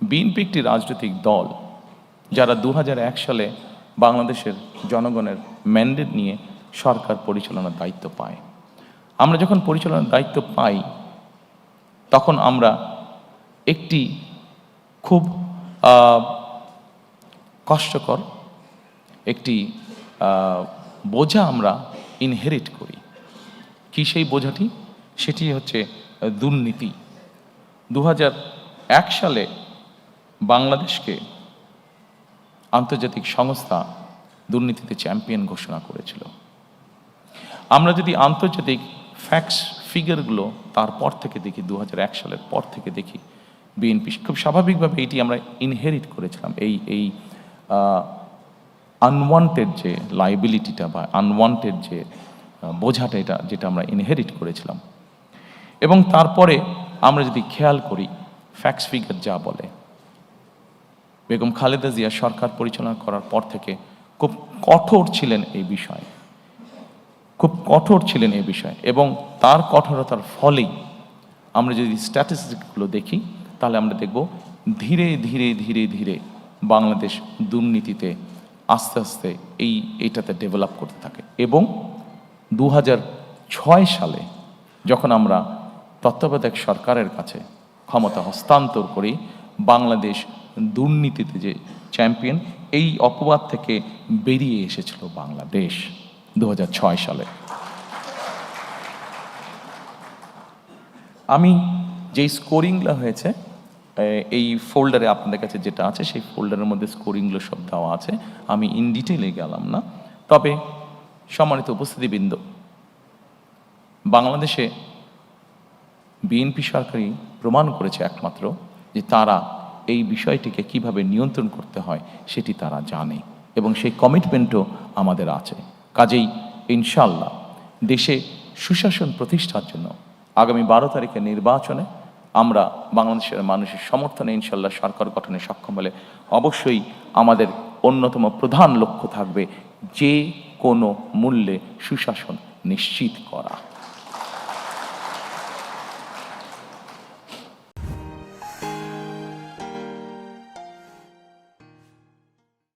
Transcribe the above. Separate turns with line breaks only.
BNP একটি রাজনৈতিক দল যারা 2001 সালে বাংলাদেশের জনগণের ম্যান্ডেট নিয়ে সরকার পরিচালনার দায়িত্ব পায়। আমরা যখন পরিচালনার দায়িত্ব পাই তখন আমরা একটি খুব কষ্টকর একটি বোঝা আমরা ইনহেরিট করি। কি সেই বোঝাটি? সেটি হচ্ছে দুর্নীতি। 2001 সালে বাংলাদেশকে আন্তর্জাতিক সংস্থা দুর্নীতিতে চ্যাম্পিয়ন ঘোষণা করেছিল। আমরা যদি আন্তর্জাতিক ফ্যাক্টস ফিগারগুলো তারপর থেকে দেখি, 2001 সালের পর থেকে দেখি, বিএনপি খুব স্বাভাবিকভাবে এটি আমরা ইনহেরিট করেছিলাম, এই আনওয়ান্টেড যে লাইবিলিটিটা বা আনওয়ান্টেড যে বোঝাটা, এটা যেটা আমরা ইনহেরিট করেছিলাম। এবং তারপরে আমরা যদি খেয়াল করি ফ্যাক্টস ফিগার যা বলে, বেগম খালেদা জিয়া সরকার পরিচালনা করার পর থেকে খুব কঠোর ছিলেন এই বিষয়ে, খুব কঠোর ছিলেন এই বিষয়ে। এবং তার কঠোরতার ফলেই আমরা যদি স্ট্যাটিস্টিকগুলো দেখি তাহলে আমরা দেখব ধীরে ধীরে ধীরে ধীরে বাংলাদেশ দুর্নীতিতে আস্তে আস্তে এইটাতে ডেভেলপ করতে থাকে। এবং 2006 সালে যখন আমরা তত্ত্বাবধায়ক সরকারের কাছে ক্ষমতা হস্তান্তর করি, বাংলাদেশ দুর্নীতিতে যে চ্যাম্পিয়ন, এই অপবাদ থেকে বেরিয়ে এসেছিল বাংলাদেশ 2006 সালে। আমি যেই স্কোরিংগুলো হয়েছে এই ফোল্ডারে আপনাদের কাছে যেটা আছে, সেই ফোল্ডারের মধ্যে স্কোরিংগুলো সব দেওয়া আছে, আমি ইন ডিটেইলে গেলাম না। তবে সম্মানিত উপস্থিতিবৃন্দ, বাংলাদেশে বিএনপি সরকারই প্রমাণ করেছে একমাত্র যে তারা এই বিষয়টিকে কিভাবে নিয়ন্ত্রণ করতে হয় সেটি তারা জানে, এবং সেই কমিটমেন্টও আমাদের আছে। কাজেই ইনশাল্লাহ দেশে সুশাসন প্রতিষ্ঠার জন্য আগামী 12 তারিখের নির্বাচনে আমরা বাংলাদেশের মানুষের সমর্থনে ইনশাল্লাহ সরকার গঠনে সক্ষম হলে অবশ্যই আমাদের অন্যতম প্রধান লক্ষ্য থাকবে যে কোনো মূল্যে সুশাসন নিশ্চিত করা।